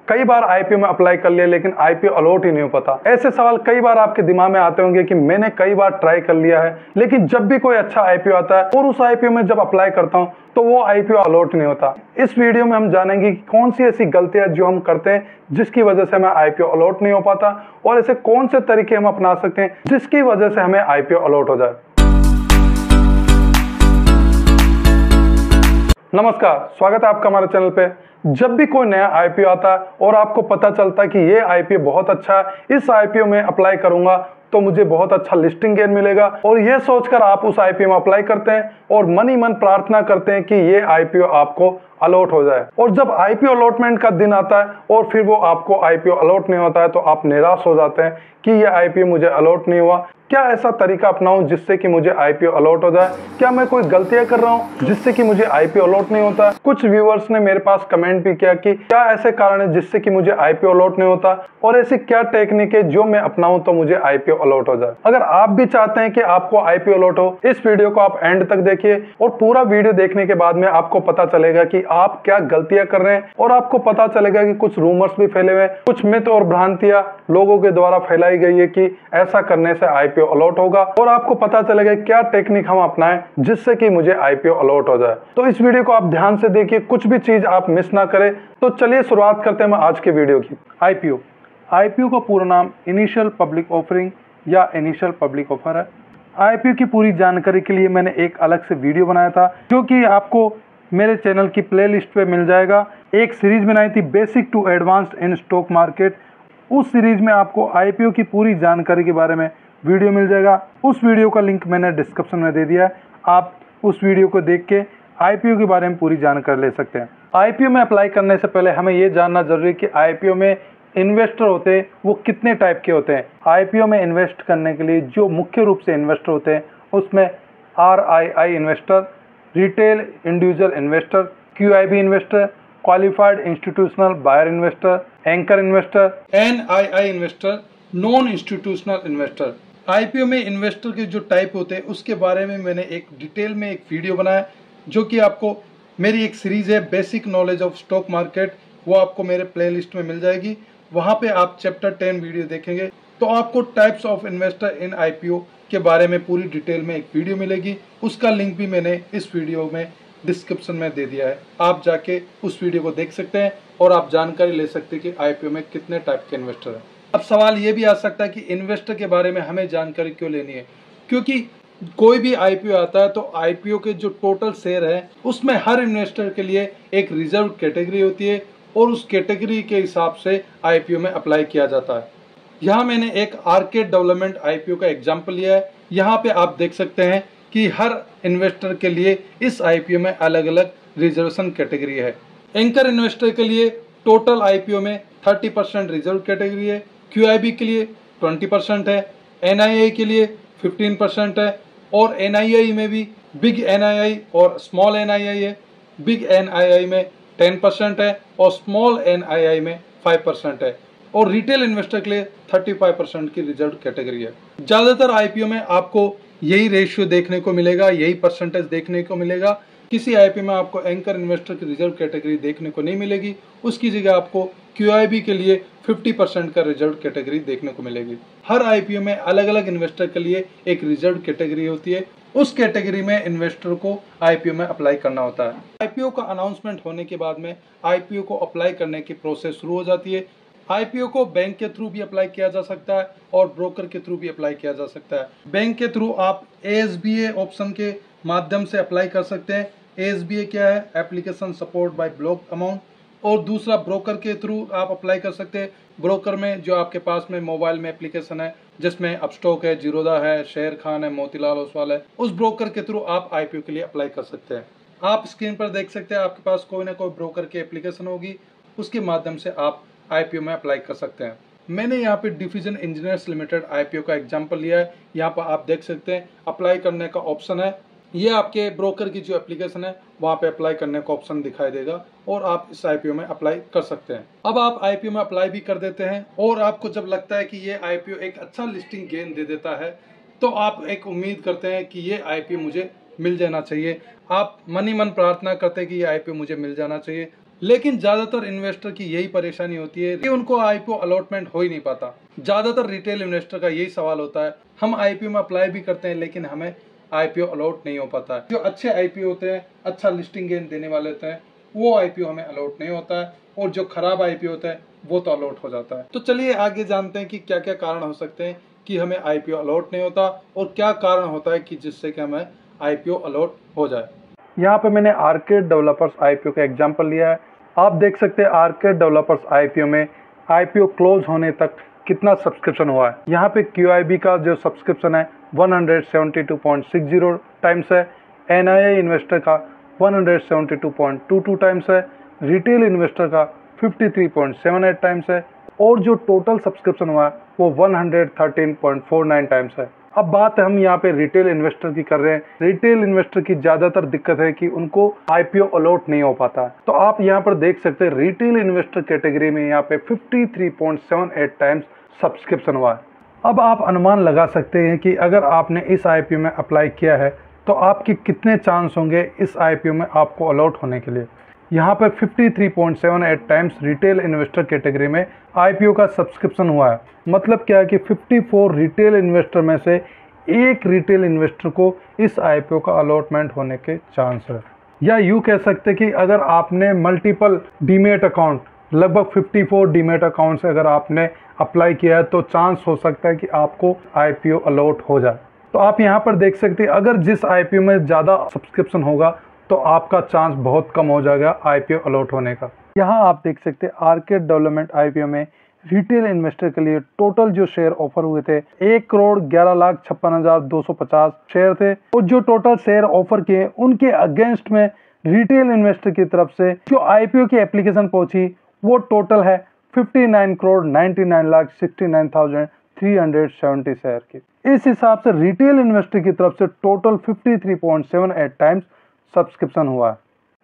कई बार आईपीओ में अप्लाई कर लिया लेकिन आईपीओ अलॉट ही नहीं हो पाता। ऐसे सवाल कई बार आपके दिमाग में आते होंगे कि मैंने कई बार ट्राई कर लिया है लेकिन जब भी कोई अच्छा आईपीओ आता है और उस आईपीओ में जब अप्लाई करता हूं तो वो आईपीओ अलॉट नहीं होता। इस वीडियो में हम जानेंगे कि कौन सी ऐसी गलतियां जो हम करते हैं जिसकी वजह से हमें आईपीओ अलॉट नहीं हो पाता और ऐसे कौन से तरीके हम अपना सकते हैं जिसकी वजह से हमें आईपीओ अलॉट हो जाए। नमस्कार, स्वागत है आपका हमारे चैनल पे। जब भी कोई नया आईपीओ आता है और आपको पता चलता है कि ये आईपीओ बहुत अच्छा है, इस आईपीओ में अप्लाई करूंगा तो मुझे बहुत अच्छा लिस्टिंग गेन मिलेगा और ये सोचकर आप उस आईपीओ में अप्लाई करते हैं और मन ही मन प्रार्थना करते हैं कि ये आईपीओ आपको अलॉट हो जाए। और जब आईपीओ अलॉटमेंट का दिन आता है और फिर वो आपको आईपीओ अलॉट नहीं होता है तो आप निराश हो जाते हैं कि ये आईपीओ मुझे अलॉट नहीं हुआ। क्या ऐसा तरीका अपनाऊं जिससे कि मुझे आईपीओ अलॉट हो जाए? क्या मैं कोई गलतियां कर रहा हूं जिससे कि मुझे आईपीओ अलॉट नहीं होता? कुछ व्यूअर्स ने मेरे पास कमेंट भी किया कि क्या ऐसे कारण है जिससे कि मुझे आईपीओ अलॉट नहीं होता और ऐसी क्या टेक्निक है जो मैं अपनाऊं तो मुझे आईपीओ अलॉट हो जाए। अगर आप भी चाहते हैं कि आपको आईपीओ अलॉट हो, इस वीडियो को आप एंड तक देखिए और पूरा वीडियो देखने के बाद में आपको पता चलेगा कि आप क्या गलतियां कर रहे हैं और आपको पता चलेगा कि कुछ रूमर्स भी फैले हुए हैं, कुछ मिथ और भ्रांतियां लोगों के द्वारा फैलाई गई है कि ऐसा करने से आईपीओ अलॉट होगा और आपको पता चलेगा क्या टेक्निक हम अपनाएं जिससे कि मुझे आईपीओ अलॉट हो जाए। तो इस वीडियो को आप ध्यान से देखिए, कुछ भी चीज आप मिस ना करें। तो चलिए शुरुआत करते हैं आज के वीडियो की। आईपीओ का पूरा नाम इनिशियल पब्लिक ऑफरिंग या इनिशियल पब्लिक ऑफर है। आईपीओ की पूरी जानकारी के लिए मैंने एक अलग से वीडियो बनाया था जो कि आपको मेरे चैनल की प्लेलिस्ट पे मिल जाएगा। एक सीरीज बनाई थी basic to advanced in stock market. उस सीरीज में आपको आईपीओ की पूरी जानकारी के बारे में वीडियो मिल जाएगा। उस वीडियो का लिंक मैंने डिस्क्रिप्शन में दे दिया है, आप उस वीडियो को देख के आईपीओ के बारे में पूरी जानकारी ले सकते हैं। आईपीओ में अप्लाई करने से पहले हमें ये जानना जरूरी है कि आईपीओ में इन्वेस्टर होते हैं वो कितने टाइप के होते हैं। आईपीओ में इन्वेस्ट करने के लिए जो मुख्य रूप से इन्वेस्टर होते हैं उसमें RII investor, retail individual investor, QIB investor, qualified institutional buyer investor, anchor investor, NII investor, non institutional investor. IPO में इन्वेस्टर के जो टाइप होते हैं उसके बारे में मैंने एक डिटेल में एक वीडियो बनाया जो कि आपको मेरी एक सीरीज है basic knowledge of stock market, वो आपको मेरे प्लेलिस्ट में मिल जाएगी। वहां पे आप चैप्टर 10 वीडियो देखेंगे तो आपको types of investor in IPO के बारे में पूरी डिटेल में एक वीडियो मिलेगी। उसका लिंक भी मैंने इस वीडियो में डिस्क्रिप्शन में दे दिया है, आप जाके उस वीडियो को देख सकते हैं और आप जानकारी ले सकते हैं कि आईपीओ में कितने टाइप के इन्वेस्टर हैं। अब सवाल ये भी आ सकता है कि इन्वेस्टर के बारे में हमें जानकारी क्यों लेनी है, क्योंकि कोई भी आईपीओ आता है तो आईपीओ के जो टोटल शेयर है उसमें हर इन्वेस्टर के लिए एक रिजर्व कैटेगरी होती है और उस कैटेगरी के हिसाब से आईपीओ में अप्लाई किया जाता है। यहाँ मैंने एक आर्केड डेवलपमेंट आईपीओ का एग्जाम्पल लिया है। यहाँ पे आप देख सकते हैं कि हर इन्वेस्टर के लिए इस आईपीओ में अलग अलग रिजर्वेशन कैटेगरी है। एंकर इन्वेस्टर के लिए टोटल आईपीओ में 30% रिजर्व कैटेगरी है, QIB के लिए 20% है, NII के लिए 15% है और NII में भी बिग NII और स्मॉल NII है। बिग NII में 10% है और स्मॉल NII में 5% है और रिटेल इन्वेस्टर के लिए 35% की रिजर्व कैटेगरी है। ज्यादातर आईपीओ में आपको यही रेशियो देखने को मिलेगा, यही परसेंटेज देखने को मिलेगा। किसी आईपीओ में आपको एंकर इन्वेस्टर की रिजर्व कैटेगरी देखने को नहीं मिलेगी, उसकी जगह आपको QIB के लिए 50% का रिजर्व कैटेगरी देखने को मिलेगी। हर आईपीओ में अलग अलग इन्वेस्टर के लिए एक रिजर्व कैटेगरी होती है, उस कैटेगरी में इन्वेस्टर को आईपीओ में अप्लाई करना होता है। आईपीओ का अनाउंसमेंट होने के बाद में आईपीओ को अप्लाई करने की प्रोसेस शुरू हो जाती है। आईपीओ को बैंक के थ्रू भी अप्लाई किया जा सकता है और ब्रोकर के थ्रू भी अप्लाई किया जा सकता है। बैंक के थ्रू आप ASBA ऑप्शन के माध्यम से अप्लाई कर सकते हैं। ASBA क्या है? Application support bye block amount. और दूसरा ब्रोकर के थ्रू आप अप्लाई कर सकते हैं। ब्रोकर में जो आपके पास में मोबाइल में एप्लीकेशन है जिसमें अपस्टॉक है, जीरोधा है, शेर खान है, मोतीलाल ओसवाल है, उस ब्रोकर के थ्रू आप आईपीओ के लिए अप्लाई कर सकते हैं। आप स्क्रीन पर देख सकते हैं आपके पास कोई ना कोई ब्रोकर की एप्लीकेशन होगी, उसके माध्यम से आप आईपीओ में अप्लाई कर सकते हैं। मैंने यहाँ पे डिफिजन इंजीनियर्स लिमिटेड आईपीओ का एग्जांपल लिया है। यहाँ पर आप देख सकते हैं अप्लाई करने का ऑप्शन है, ये आपके ब्रोकर की जो एप्लीकेशन है वहाँ पे अप्लाई करने का ऑप्शन दिखाई देगा और आप इस आईपीओ में अप्लाई कर सकते हैं। अब आप आईपीओ में अप्लाई भी कर देते हैं और आपको जब लगता है कि ये आईपीओ एक अच्छा लिस्टिंग गेन दे देता है तो आप एक उम्मीद करते हैं कि ये आईपीओ मुझे मिल जाना चाहिए। आप मन ही मन प्रार्थना करते हैं कि ये आईपीओ मुझे मिल जाना चाहिए। लेकिन ज्यादातर इन्वेस्टर की यही परेशानी होती है कि उनको आईपीओ अलॉटमेंट हो ही नहीं पाता। ज्यादातर रिटेल इन्वेस्टर का यही सवाल होता है, हम आईपीओ में अप्लाई भी करते हैं लेकिन हमें आईपीओ अलॉट नहीं हो पाता है। जो अच्छे आईपीओ होते हैं, अच्छा लिस्टिंग गेन देने वाले होते हैं, वो आईपीओ हमें अलॉट नहीं होता है, और जो खराब आईपीओ होता है वो तो अलॉट हो जाता है। तो चलिए आगे जानते हैं कि क्या क्या कारण हो सकते हैं कि हमें आईपीओ अलॉट नहीं होता, और क्या कारण होता है कि जिससे कि हमें आईपीओ अलॉट हो जाए। यहाँ पे मैंने आर्केड डेवलपर्स आईपीओ का एग्जांपल लिया है। आप देख सकते हैं आर्केड डेवलपर्स आईपीओ में आईपीओ क्लोज होने तक कितना सब्सक्रिप्शन हुआ है। यहाँ पे QIB का जो सब्सक्रिप्शन है 172.60 टाइम्स है, NII इन्वेस्टर का 172.22 टाइम्स है, रिटेल इन्वेस्टर का 53.78 टाइम्स है, और जो टोटल सब्सक्रिप्शन हुआ है वो 113.49 टाइम्स है। अब बात हम यहाँ पे रिटेल इन्वेस्टर की कर रहे हैं। रिटेल इन्वेस्टर की ज्यादातर दिक्कत है कि उनको आईपीओ अलॉट नहीं हो पाता है। तो आप यहाँ पर देख सकते हैं रिटेल इन्वेस्टर कैटेगरी में यहाँ पे 53.78 टाइम्स सब्सक्रिप्शन हुआ है। अब आप अनुमान लगा सकते हैं कि अगर आपने इस आईपीओ में अप्लाई किया है तो आपके कितने चांस होंगे इस आईपीओ में आपको अलॉट होने के लिए। यहाँ पर 53.78 टाइम्स रिटेल इन्वेस्टर कैटेगरी में आईपीओ का सब्सक्रिप्शन हुआ है। मतलब क्या है कि 54 रिटेल इन्वेस्टर में से एक रिटेल इन्वेस्टर को इस आईपीओ का अलॉटमेंट होने के चांस है। या यूँ कह सकते कि अगर आपने मल्टीपल डीमेट अकाउंट, लगभग 54 डीमेट अकाउंट से अगर आपने अप्लाई किया है तो चांस हो सकता है कि आपको आईपीओ अलॉट हो जाए। तो आप यहाँ पर देख सकते हैं अगर जिस आईपीओ में ज़्यादा सब्सक्रिप्शन होगा तो आपका चांस बहुत कम हो जाएगा आईपीओ अलॉट होने का। यहाँ आप देख सकते हैं आर्केड डेवलपमेंट आईपीओ में रिटेल इन्वेस्टर के लिए टोटल जो शेयर ऑफर हुए थे 1,11,56,250 शेयर थे, और जो टोटल शेयर ऑफर किए उनके अगेंस्ट में रिटेल इन्वेस्टर की तरफ से जो आईपीओ की एप्लीकेशन पहुंची वो टोटल है 59,99,69,370 शेयर की। इस हिसाब से रिटेल इन्वेस्टर की तरफ से टोटल 53.78 टाइम्स सब्सक्रिप्शन हुआ है।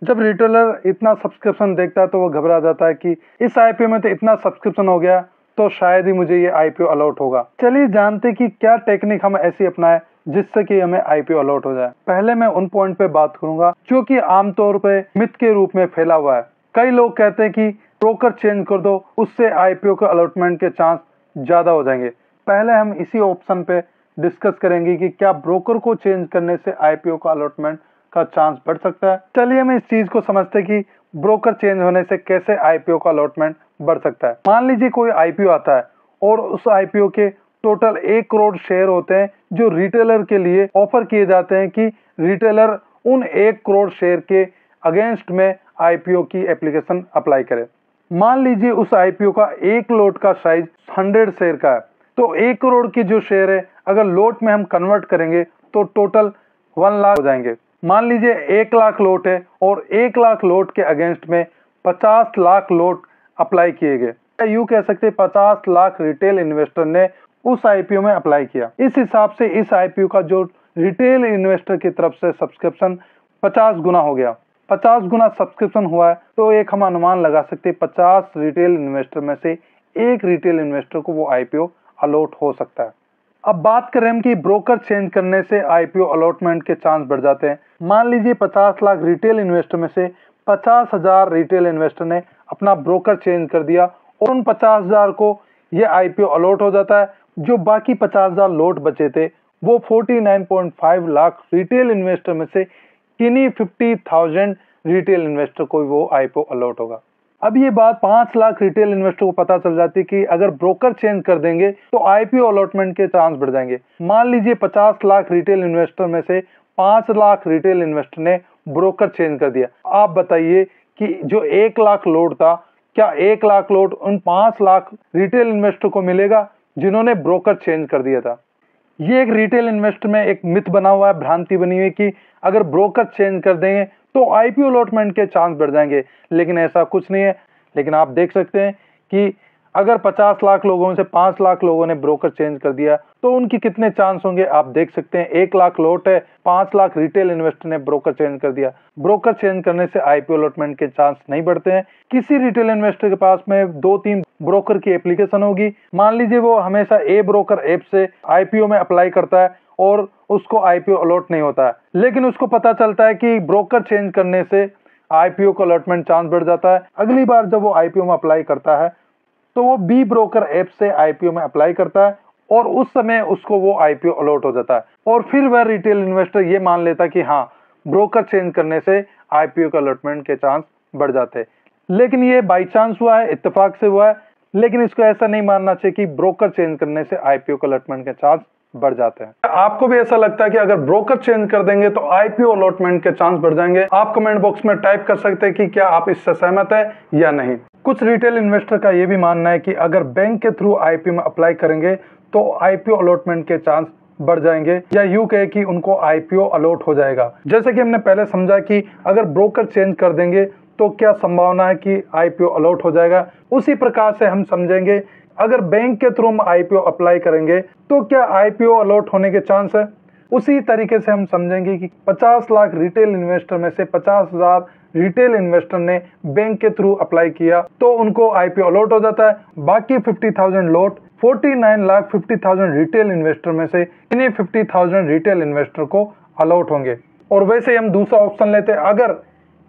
जब रिटेलर इतना सब्सक्रिप्शन देखता है तो वो घबरा जाता है कि इस आईपीओ में तो इतना सब्सक्रिप्शन हो गया तो शायद ही मुझे ये आईपीओ अलॉट होगा। चलिए जानते कि क्या टेक्निक हम ऐसी अपनाएं जिससे कि हमें आईपीओ अलॉट हो जाए। पहले मैं उन पॉइंट पे बात करूंगा जो कि आमतौर पे मिथ के रूप में फैला हुआ है। कई लोग कहते हैं कि ब्रोकर चेंज कर दो, उससे आईपीओ के अलॉटमेंट के चांस ज्यादा हो जाएंगे। पहले हम इसी ऑप्शन पे डिस्कस करेंगे कि क्या ब्रोकर को चेंज करने से आईपीओ का अलॉटमेंट का चांस बढ़ सकता है। चलिए हम इस चीज को समझते हैं कि ब्रोकर चेंज होने से कैसे आईपीओ का अलॉटमेंट बढ़ सकता है। मान लीजिए कोई आईपीओ आता है और उस आईपीओ के टोटल 1 करोड़ शेयर होते हैं जो रिटेलर के लिए ऑफर किए जाते हैं कि रिटेलर उन 1 करोड़ शेयर के अगेंस्ट में आईपीओ की एप्लीकेशन अप्लाई करे। मान लीजिए उस आईपीओ का एक लोट का साइज 100 शेयर का है, तो 1 करोड़ के जो शेयर है अगर लोट में हम कन्वर्ट करेंगे तो टोटल 1 लाख हो जाएंगे। मान लीजिए 1 लाख लोट है और 1 लाख लोट के अगेंस्ट में 50 लाख लोट अप्लाई किए गए। यूँ कह सकते 50 लाख रिटेल इन्वेस्टर ने उस आईपीओ में अप्लाई किया। इस हिसाब से इस आईपीओ का जो रिटेल इन्वेस्टर की तरफ से सब्सक्रिप्शन 50 गुना हो गया। 50 गुना सब्सक्रिप्शन हुआ है तो एक हम अनुमान लगा सकते 50 रिटेल इन्वेस्टर में से एक रिटेल इन्वेस्टर को वो आईपीओ अलॉट हो सकता है। अब बात करें हम कि ब्रोकर चेंज करने से आईपीओ अलॉटमेंट के चांस बढ़ जाते हैं। मान लीजिए 50 लाख रिटेल इन्वेस्टर में से 50,000 रिटेल इन्वेस्टर ने अपना ब्रोकर चेंज कर दिया और उन 50,000 को ये आईपीओ अलॉट हो जाता है। जो बाकी 50,000 लोट बचे थे वो 49.5 लाख रिटेल इन्वेस्टर में से किन्हीं 50,000 रिटेल इन्वेस्टर को वो आईपीओ अलॉट होगा। अब ये बात 5 लाख रिटेल इन्वेस्टर को पता चल जाती है कि अगर ब्रोकर चेंज कर देंगे तो आईपीओ अलॉटमेंट के चांस बढ़ जाएंगे। मान लीजिए 50 लाख रिटेल इन्वेस्टर में से 5 लाख रिटेल इन्वेस्टर ने ब्रोकर चेंज कर दिया। आप बताइए कि जो 1 लाख लोट था, क्या 1 लाख लोट उन 5 लाख रिटेल इन्वेस्टर को मिलेगा जिन्होंने ब्रोकर चेंज कर दिया था? ये एक रिटेल इन्वेस्टर में एक मिथ बना हुआ है, भ्रांति बनी हुई है कि अगर ब्रोकर चेंज कर देंगे तो आईपीओ अलॉटमेंट के चांस बढ़ जाएंगे, लेकिन ऐसा कुछ नहीं है। लेकिन आप देख सकते हैं कि अगर 50 लाख लोगों से 5 लाख लोगों ने ब्रोकर चेंज कर दिया तो उनकी कितने चांस होंगे आप देख सकते हैं। 1 लाख लोट है, 5 लाख रिटेल इन्वेस्टर ने ब्रोकर चेंज कर दिया। ब्रोकर चेंज करने से आईपीओ अलॉटमेंट के चांस नहीं बढ़ते हैं। किसी रिटेल इन्वेस्टर के पास में 2-3 ब्रोकर की एप्लीकेशन होगी। मान लीजिए वो हमेशा ए ब्रोकर ऐप से आईपीओ में अप्लाई करता है और उसको आईपीओ अलॉट नहीं होता है, लेकिन उसको पता चलता है कि ब्रोकर चेंज करने से आईपीओ का अलॉटमेंट चांस बढ़ जाता है। अगली बार जब वो आईपीओ में अप्लाई करता है तो वो बी ब्रोकर ऐप से आईपीओ में अप्लाई करता है और उस समय उसको वो आईपीओ अलॉट हो जाता है और फिर वह रिटेल इन्वेस्टर ये मान लेता है कि हाँ, ब्रोकर चेंज करने से आईपीओ का अलॉटमेंट के चांस बढ़ जाते हैं। लेकिन ये बाई चांस हुआ है, इत्तेफाक से हुआ है, लेकिन इसको ऐसा नहीं मानना चाहिए कि ब्रोकर चेंज करने से आईपीओ का अलॉटमेंट के चांस बढ़ जाते हैं। आपको भी ऐसा लगता है कि अगर ब्रोकर चेंज कर देंगे तो आईपीओ अलॉटमेंट के चांस बढ़ जाएंगे? आप कमेंट बॉक्स में टाइप कर सकते हैं कि क्या आप इससे सहमत है या नहीं। कुछ रिटेल इन्वेस्टर का यह भी मानना है कि अगर बैंक के थ्रू आईपीओ में अप्लाई करेंगे तो आईपीओ अलॉटमेंट के चांस बढ़ जाएंगे, या यूं कहे कि उनको आईपीओ अलॉट हो जाएगा। जैसे कि हमने पहले समझा कि अगर ब्रोकर चेंज कर देंगे तो क्या संभावना है कि आईपीओ अलॉट हो जाएगा, उसी प्रकार से हम समझेंगे अगर बैंक के थ्रू हम आईपीओ अप्लाई करेंगे तो क्या आईपीओ अलॉट होने के चांस है। उसी तरीके से हम समझेंगे कि 50 लाख रिटेल इन्वेस्टर में से 50,000 रिटेल इन्वेस्टर ने बैंक के थ्रू अप्लाई किया तो उनको आईपीओ अलॉट हो जाता है। बाकी 50,000 लॉट 49,50,000 रिटेल इन्वेस्टर में से इन्हीं 50,000 रिटेल इन्वेस्टर को अलॉट होंगे। और वैसे हम दूसरा ऑप्शन लेते हैं, अगर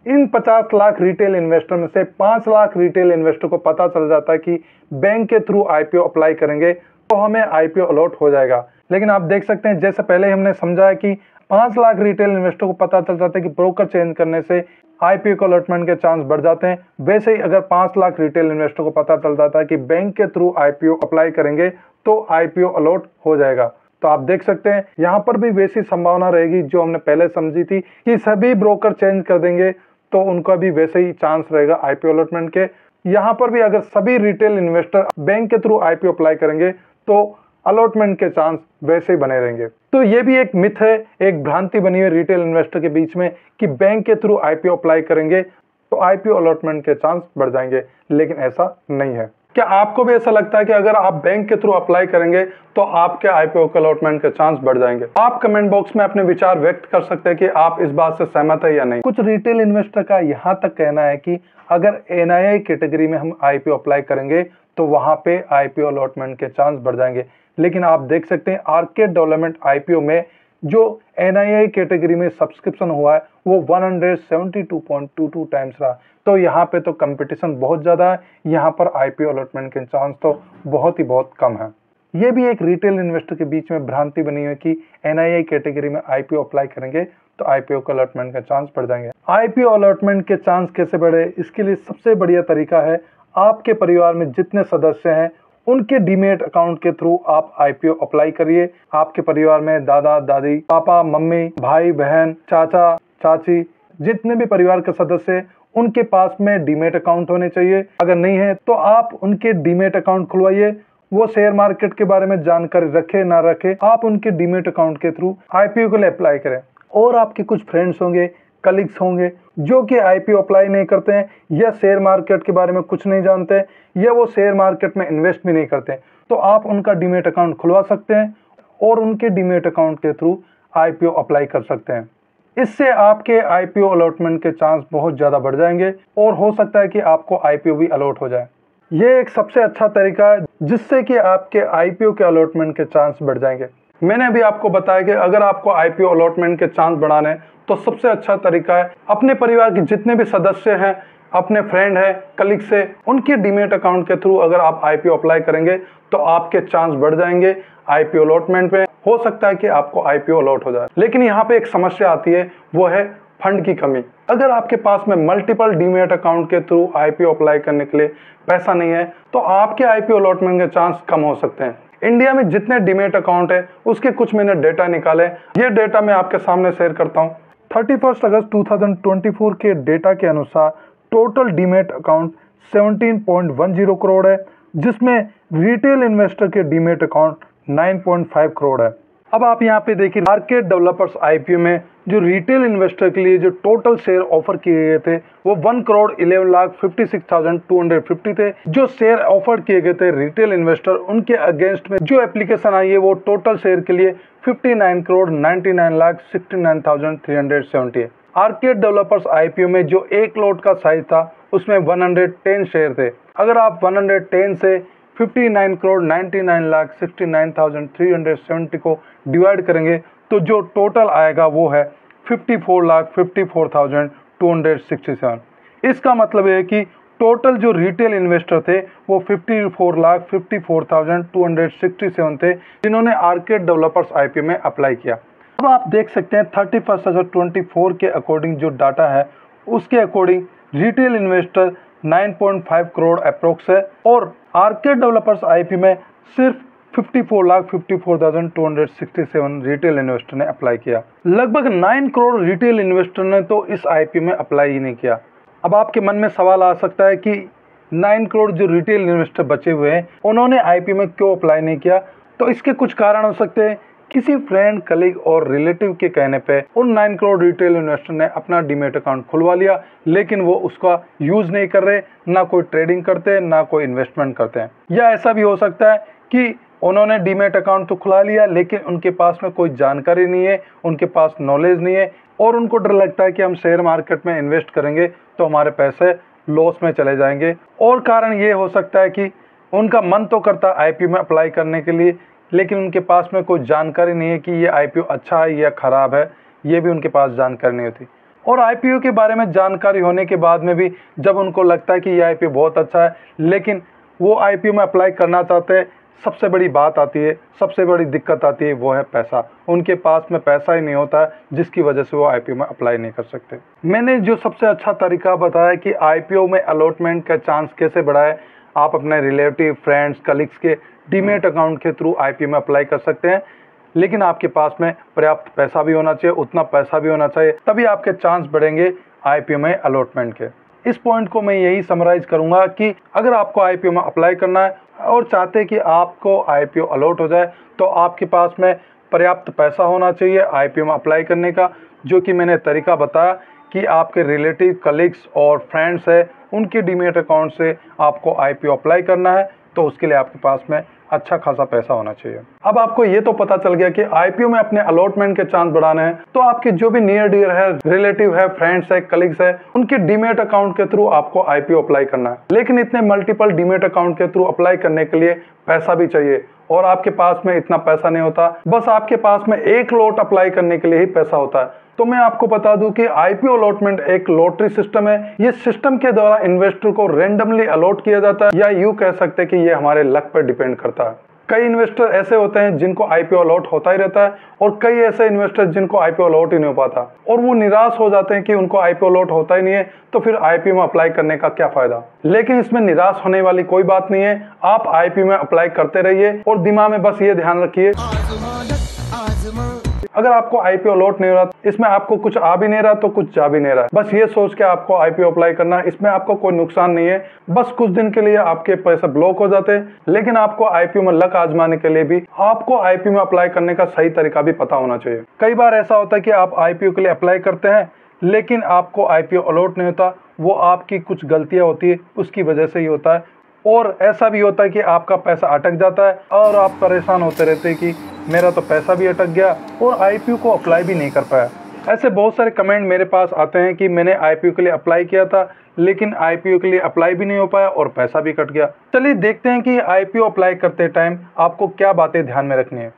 इन 50 लाख रिटेल इन्वेस्टर में से 5 लाख रिटेल इन्वेस्टर को पता चल जाता है कि बैंक के थ्रू आईपीओ अप्लाई करेंगे तो हमें आईपीओ अलॉट हो जाएगा। लेकिन आप देख सकते हैं जैसे पहले हमने समझा है कि 5 लाख रिटेल इन्वेस्टर को पता चल जाता है कि ब्रोकर चेंज करने से आईपीओ का अलॉटमेंट के चांस बढ़ जाते हैं, वैसे ही अगर 5 लाख रिटेल इन्वेस्टर को पता चल जाता है कि बैंक के थ्रू आईपीओ अप्लाई करेंगे तो आईपीओ अलॉट हो जाएगा। तो आप देख सकते हैं यहाँ पर भी वैसी संभावना रहेगी जो हमने पहले समझी थी कि सभी ब्रोकर चेंज कर देंगे तो उनका भी वैसे ही चांस रहेगा आईपीओ अलॉटमेंट के। यहाँ पर भी अगर सभी रिटेल इन्वेस्टर बैंक के थ्रू आईपीओ अप्लाई करेंगे तो अलॉटमेंट के चांस वैसे ही बने रहेंगे। तो ये भी एक मिथ है, एक भ्रांति बनी हुई रिटेल इन्वेस्टर के बीच में कि बैंक के थ्रू आईपीओ अप्लाई करेंगे तो आईपीओ अलॉटमेंट के चांस बढ़ जाएंगे, लेकिन ऐसा नहीं है। क्या आपको भी ऐसा लगता है कि अगर आप बैंक के थ्रू अप्लाई करेंगे तो आपके आईपीओ के अलॉटमेंट के चांस बढ़ जाएंगे? आप कमेंट बॉक्स में अपने विचार व्यक्त कर सकते हैं कि आप इस बात से सहमत है या नहीं। कुछ रिटेल इन्वेस्टर का यहाँ तक कहना है कि अगर एनआईआई कैटेगरी में हम आईपीओ अप्लाई करेंगे तो वहां पे आईपीओ अलॉटमेंट के चांस बढ़ जाएंगे। लेकिन आप देख सकते हैं आर्केड डेवलपमेंट आईपीओ में जो एनआईआई कैटेगरी में सब्सक्रिप्शन हुआ है वो 172.22 टाइम्स रहा। तो यहाँ पे तो कंपटीशन बहुत ज़्यादा है, यहाँ पर आईपीओ अलॉटमेंट के चांस तो बहुत कम है। ये भी एक रिटेल इन्वेस्टर के बीच में भ्रांति बनी है कि एनआईआई कैटेगरी में आईपीओ अप्लाई करेंगे तो आईपीओ का अलॉटमेंट के चांस बढ़ जाएंगे। आईपीओ अलॉटमेंट के चांस कैसे बढ़े, इसके लिए सबसे बढ़िया तरीका है आपके परिवार में जितने सदस्य हैं उनके डीमेट अकाउंट के थ्रू आप आईपीओ अप्लाई करिए। आपके परिवार में दादा दादी, पापा मम्मी, भाई बहन, चाचा चाची, जितने भी परिवार के सदस्य हैं उनके पास में डीमेट अकाउंट होने चाहिए। अगर नहीं है तो आप उनके डीमेट अकाउंट खुलवाइए। वो शेयर मार्केट के बारे में जानकारी रखे ना रखे, आप उनके डीमेट अकाउंट के थ्रू आईपीओ के लिए अप्लाई करें। और आपके कुछ फ्रेंड्स होंगे, कलीग्स होंगे जो कि आईपीओ अप्लाई नहीं करते हैं या शेयर मार्केट के बारे में कुछ नहीं जानते या वो शेयर मार्केट में इन्वेस्ट भी नहीं करते, तो आप उनका डीमेट अकाउंट खुलवा सकते हैं और उनके डीमेट अकाउंट के थ्रू आईपीओ अप्लाई कर सकते हैं। इससे आपके आईपीओ अलॉटमेंट के चांस बहुत ज़्यादा बढ़ जाएंगे और हो सकता है कि आपको आईपीओ भी अलॉट हो जाए। ये एक सबसे अच्छा तरीका है जिससे कि आपके आईपीओ के अलॉटमेंट के चांस बढ़ जाएंगे। मैंने अभी आपको बताया कि अगर आपको आईपीओ अलॉटमेंट के चांस बढ़ाने हैं तो सबसे अच्छा तरीका है अपने परिवार के जितने भी सदस्य हैं, अपने फ्रेंड है, कलीग से, उनके डीमेट अकाउंट के थ्रू अगर आप आईपीओ अप्लाई करेंगे तो आपके चांस बढ़ जाएंगे आईपीओ अलॉटमेंट में। हो सकता है कि आपको आईपीओ अलॉट हो जाए, लेकिन यहाँ पे एक समस्या आती है, वो है फंड की कमी। अगर आपके पास में मल्टीपल डीमेट अकाउंट के थ्रू आईपीओ अप्लाई करने के लिए पैसा नहीं है तो आपके आईपीओ अलॉटमेंट के चांस कम हो सकते हैं। इंडिया में जितने डीमेट अकाउंट है उसके कुछ मैंने डेटा निकाले, ये डेटा मैं आपके सामने शेयर करता हूँ। 31 अगस्त 2024 के डेटा के अनुसार टोटल डीमेट अकाउंट 17.10 करोड़ है, जिसमें रिटेल इन्वेस्टर के डीमेट अकाउंट 9.5 करोड़ है। अब आप यहाँ पे देखिए मार्केट डेवलपर्स आईपीओ में जो रिटेल इन्वेस्टर के लिए जो टोटल शेयर ऑफर किए गए थे वो 1,11,56,250 थे। जो शेयर ऑफर किए गए थे रिटेल इन्वेस्टर, उनके अगेंस्ट में जो एप्लीकेशन आई है वो टोटल शेयर के लिए 59,99,69,370 है। आर्केड डेवलपर्स आईपीओ में जो एक लॉट का साइज था उसमें 110 शेयर थे। अगर आप 110 से 59,99,69,370 को डिवाइड करेंगे तो जो टोटल आएगा वो है 54,54,250 54,267। इसका मतलब है कि टोटल जो रिटेल इन्वेस्टर थे वो 54,54,267 थे जिन्होंने आर्केड डेवलपर्स आईपीओ में अप्लाई किया। अब आप देख सकते हैं 31 अगस्त 24 के अकॉर्डिंग जो डाटा है उसके according retail investor 9.5 crore approx है और आर्केड डेवलपर्स आईपीओ में सिर्फ 54,54,267 रिटेल इन्वेस्टर ने अप्लाई किया। लगभग 9 करोड़ रिटेल इन्वेस्टर ने तो इस आईपीओ में अप्लाई ही नहीं किया। अब आपके मन में सवाल आ सकता है कि 9 करोड़ जो रिटेल इन्वेस्टर बचे हुए हैं उन्होंने आईपीओ में क्यों अप्लाई नहीं किया। तो इसके कुछ कारण हो सकते हैं। किसी फ्रेंड, कलीग और रिलेटिव के कहने पे उन 9 करोड़ रिटेल इन्वेस्टर ने अपना डीमैट अकाउंट खुलवा लिया, लेकिन वो उसका यूज नहीं कर रहे, ना कोई ट्रेडिंग करते, ना कोई इन्वेस्टमेंट करते हैं। या ऐसा भी हो सकता है कि उन्होंने डीमैट अकाउंट तो खुला लिया लेकिन उनके पास में कोई जानकारी नहीं है, उनके पास नॉलेज नहीं है और उनको डर लगता है कि हम शेयर मार्केट में इन्वेस्ट करेंगे तो हमारे पैसे लॉस में चले जाएंगे। और कारण ये हो सकता है कि उनका मन तो करता है आईपीओ में अप्लाई करने के लिए, लेकिन उनके पास में कोई जानकारी नहीं है कि ये आईपीओ अच्छा है या ख़राब है, ये भी उनके पास जानकारी नहीं होती। और आईपीओ के बारे में जानकारी होने के बाद में भी जब उनको लगता है कि ये आईपीओ बहुत अच्छा है लेकिन वो आईपीओ में अप्लाई करना चाहते हैं, सबसे बड़ी बात आती है, सबसे बड़ी दिक्कत आती है, वो है पैसा। उनके पास में पैसा ही नहीं होता है जिसकी वजह से वो आईपीओ में अप्लाई नहीं कर सकते। मैंने जो सबसे अच्छा तरीका बताया कि आईपीओ में अलॉटमेंट का चांस कैसे बढ़ाए, आप अपने रिलेटिव, फ्रेंड्स, कलीग्स के डीमैट अकाउंट के थ्रू आईपीओ में अप्लाई कर सकते हैं, लेकिन आपके पास में पर्याप्त पैसा भी होना चाहिए, उतना पैसा भी होना चाहिए, तभी आपके चांस बढ़ेंगे आईपीओ में अलॉटमेंट के। इस पॉइंट को मैं यही समराइज करूंगा कि अगर आपको आईपीओ में अप्लाई करना है और चाहते हैं कि आपको आईपीओ अलॉट हो जाए तो आपके पास में पर्याप्त पैसा होना चाहिए आईपीओ में अप्लाई करने का, जो कि मैंने तरीका बताया कि आपके रिलेटिव, कलीग्स और फ्रेंड्स है उनके डीमैट अकाउंट से आपको आईपीओ अप्लाई करना है, तो उसके लिए आपके पास में अच्छा खासा पैसा होना चाहिए। अब आपको ये तो पता चल गया कि आईपीओ में अपने अलॉटमेंट के चांस बढ़ाने हैं, तो आपके जो भी नियर डियर है, रिलेटिव है, फ्रेंड्स है, कलीग्स है, उनके डीमैट अकाउंट के थ्रू आपको आईपीओ अप्लाई करना है। लेकिन इतने मल्टीपल डीमैट अकाउंट के थ्रू अप्लाई करने के लिए पैसा भी चाहिए और आपके पास में इतना पैसा नहीं होता, बस आपके पास में एक लॉट अप्लाई करने के लिए ही पैसा होता है। तो मैं आपको बता दूं कि आईपीओ अलॉटमेंट एक लॉटरी सिस्टम है। ये सिस्टम के द्वारा इन्वेस्टर को रैंडमली अलॉट किया जाता है, या यूं कह सकते हैं कि ये हमारे लक पर डिपेंड करता है। कई इन्वेस्टर ऐसे होते हैं जिनको आईपीओ अलॉट होता ही रहता है और कई ऐसे इन्वेस्टर जिनको आईपीओ अलॉट ही नहीं हो पाता और वो निराश हो जाते हैं कि उनको आईपीओ अलॉट होता ही नहीं है, तो फिर आईपीओ में अप्लाई करने का क्या फायदा। लेकिन इसमें निराश होने वाली कोई बात नहीं है। आप आईपीओ में अप्लाई करते रहिए और दिमाग में बस ये ध्यान रखिए, अगर आपको आईपीओ अलॉट नहीं हो रहा, इसमें आपको कुछ आ भी नहीं रहा तो कुछ जा भी नहीं रहा, बस ये सोच के आपको आईपीओ अप्लाई करना है। इसमें आपको कोई नुकसान नहीं है, बस कुछ दिन के लिए आपके पैसे ब्लॉक हो जाते हैं, लेकिन आपको आईपीओ में लक आजमाने के लिए भी आपको आईपीओ में अप्लाई करने का सही तरीका भी पता होना चाहिए। कई बार ऐसा होता है कि आप आईपीओ के लिए अप्लाई करते हैं लेकिन आपको आईपीओ अलॉट नहीं होता, वो आपकी कुछ गलतियां होती है उसकी वजह से ही होता है। और ऐसा भी होता है कि आपका पैसा अटक जाता है और आप परेशान होते रहते हैं कि मेरा तो पैसा भी अटक गया और आईपीओ को अप्लाई भी नहीं कर पाया। ऐसे बहुत सारे कमेंट मेरे पास आते हैं कि मैंने आईपीओ के लिए अप्लाई किया था लेकिन आईपीओ के लिए अप्लाई भी नहीं हो पाया और पैसा भी कट गया। चलिए देखते हैं कि आईपीओ अप्लाई करते टाइम आपको क्या बातें ध्यान में रखनी है।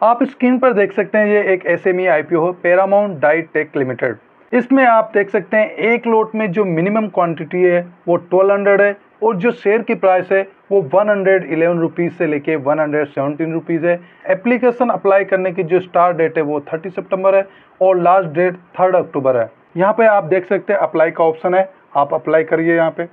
आप स्क्रीन पर देख सकते हैं ये एक एसएमई आईपीओ है, पैरामाउंट डाइट टेक लिमिटेड। इसमें आप देख सकते हैं एक लॉट में जो मिनिमम क्वांटिटी है वो 1200 है और जो शेयर की प्राइस है वो 111 रुपीज़ से लेके 117 रुपीज़ है। एप्लीकेशन अप्लाई करने की जो स्टार्ट डेट है वो 30 सितंबर है और लास्ट डेट 3 अक्टूबर है। यहाँ पे आप देख सकते हैं अप्लाई का ऑप्शन है, आप अप्लाई करिए यहाँ पे।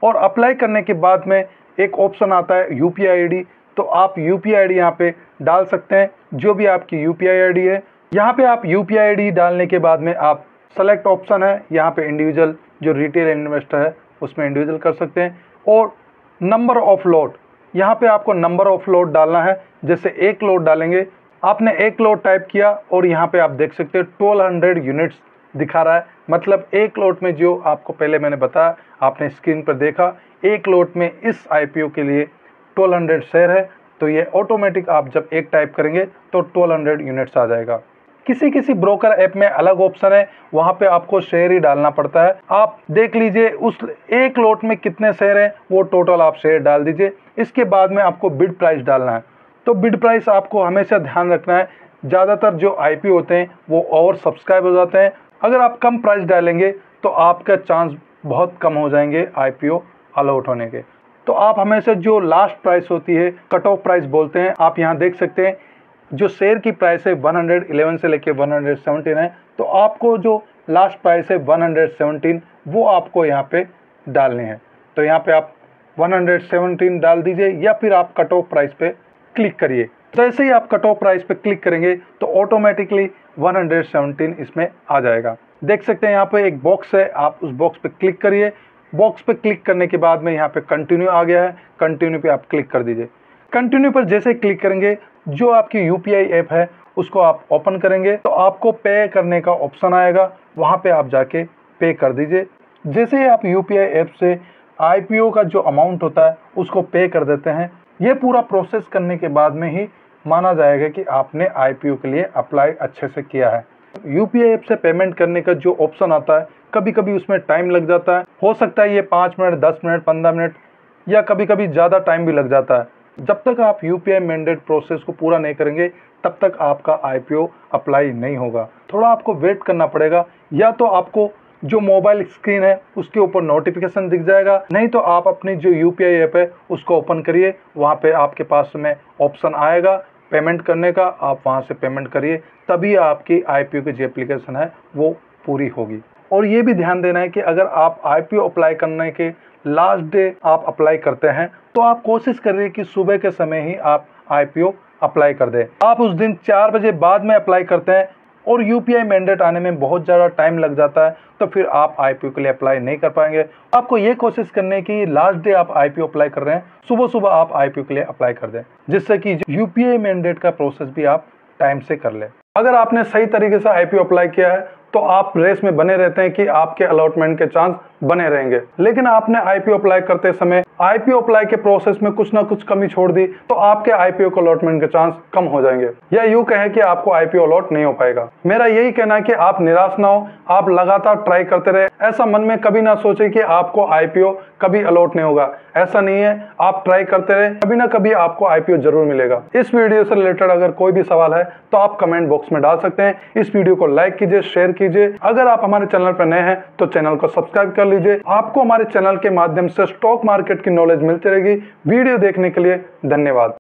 और अप्लाई करने के बाद में एक ऑप्शन आता है यूपीआई आईडी, तो आप यूपीआई आईडी यहाँ पे डाल सकते हैं, जो भी आपकी यूपीआई आईडी है। यहाँ पे आप यूपीआई आईडी डालने के बाद में आप सेलेक्ट ऑप्शन है, यहाँ पे इंडिविजुअल जो रिटेल इन्वेस्टर है उसमें इंडिविजुअल कर सकते हैं। और नंबर ऑफ लॉट, यहाँ पे आपको नंबर ऑफ लॉट डालना है। जैसे एक लॉट डालेंगे, आपने एक लॉट टाइप किया और यहाँ पे आप देख सकते हैं 1200 यूनिट्स दिखा रहा है, मतलब एक लॉट में जो आपको पहले मैंने बताया, आपने स्क्रीन पर देखा, एक लॉट में इस आईपीओ के लिए 1200 शेयर है, तो ये ऑटोमेटिक आप जब एक टाइप करेंगे तो 1200 यूनिट्स आ जाएगा। किसी किसी ब्रोकर ऐप में अलग ऑप्शन है, वहाँ पे आपको शेयर ही डालना पड़ता है। आप देख लीजिए उस एक लॉट में कितने शेयर हैं, वो टोटल आप शेयर डाल दीजिए। इसके बाद में आपको बिड प्राइस डालना है। तो बिड प्राइस आपको हमेशा ध्यान रखना है, ज़्यादातर जो आईपीओ होते हैं वो ओवर सब्सक्राइब हो जाते हैं। अगर आप कम प्राइस डालेंगे तो आपका चांस बहुत कम हो जाएंगे IPO अलॉट होने के। तो आप हमेशा जो लास्ट प्राइस होती है, कट ऑफ प्राइस बोलते हैं, आप यहाँ देख सकते हैं जो शेयर की प्राइस है 111 से लेके 117 है, तो आपको जो लास्ट प्राइस है 117 वो आपको यहाँ पे डालनी है। तो यहाँ पे आप 117 डाल दीजिए या फिर आप कट ऑफ प्राइस पे क्लिक करिए। जैसे ही आप कट ऑफ प्राइस पे क्लिक करेंगे तो ऑटोमेटिकली 117 इसमें आ जाएगा। देख सकते हैं यहाँ पे एक बॉक्स है, आप उस बॉक्स पे क्लिक करिए। बॉक्स पे क्लिक करने के बाद में यहाँ पे कंटिन्यू आ गया है, कंटिन्यू पे आप क्लिक कर दीजिए। कंटिन्यू पर जैसे क्लिक करेंगे जो आपकी UPI ऐप है उसको आप ओपन करेंगे तो आपको पे करने का ऑप्शन आएगा, वहाँ पे आप जाके पे कर दीजिए। जैसे ही आप UPI ऐप से IPO का जो अमाउंट होता है उसको पे कर देते हैं, ये पूरा प्रोसेस करने के बाद में ही माना जाएगा कि आपने IPO के लिए अप्लाई अच्छे से किया है। UPI ऐप से पेमेंट करने का जो ऑप्शन आता है कभी कभी उसमें टाइम लग जाता है, हो सकता है ये 5 मिनट 10 मिनट 15 मिनट या कभी कभी ज़्यादा टाइम भी लग जाता है। जब तक आप UPI मैंडेट प्रोसेस को पूरा नहीं करेंगे तब तक आपका IPO अप्लाई नहीं होगा। थोड़ा आपको वेट करना पड़ेगा, या तो आपको जो मोबाइल स्क्रीन है उसके ऊपर नोटिफिकेशन दिख जाएगा, नहीं तो आप अपनी जो UPI ऐप है उसको ओपन करिए, वहाँ पे आपके पास में ऑप्शन आएगा पेमेंट करने का, आप वहाँ से पेमेंट करिए, तभी आपकी IPO की जो एप्लीकेशन है वो पूरी होगी। और ये भी ध्यान देना है कि अगर आप IPO अप्लाई करने के लास्ट डे आप अप्लाई करते हैं तो आप कोशिश करिए कि सुबह के समय ही आप IPO अप्लाई कर दें। आप उस दिन 4 बजे बाद में अप्लाई करते हैं और UPI मैंडेट आने में बहुत ज़्यादा टाइम लग जाता है, तो फिर आप IPO के लिए अप्लाई नहीं कर पाएंगे। आपको ये कोशिश करनी है कि लास्ट डे आप IPO अप्लाई कर रहे हैं, सुबह सुबह आप IPO के लिए अप्लाई कर दें, जिससे कि UPI मैंडेट का प्रोसेस भी आप टाइम से कर लें। अगर आपने सही तरीके से IPO अप्लाई किया है तो आप रेस में बने रहते हैं कि आपके अलॉटमेंट के चांस बने रहेंगे। लेकिन आपने IPO अप्लाई करते समय IPO अप्लाई के प्रोसेस में कुछ ना कुछ कमी छोड़ दी तो आपके IPO के अलॉटमेंट के चांस कम हो जाएंगे, या यूं कहें कि आपको IPO अलॉट नहीं हो पाएगा। मेरा यही कहना है कि आप निराश ना हो, आप लगातार ट्राई करते रहे। ऐसा मन में कभी ना सोचे कि आपको IPO कभी अलॉट नहीं होगा, ऐसा नहीं है। आप ट्राई करते रहे, कभी ना कभी आपको IPO जरूर मिलेगा। इस वीडियो से रिलेटेड अगर कोई भी सवाल है तो आप कमेंट बॉक्स में डाल सकते हैं। इस वीडियो को लाइक कीजिए, शेयर कीजिए। अगर आप हमारे चैनल पर नए हैं तो चैनल को सब्सक्राइब कर लीजिए। आपको हमारे चैनल के माध्यम से स्टॉक मार्केट की नॉलेज मिलती रहेगी। वीडियो देखने के लिए धन्यवाद।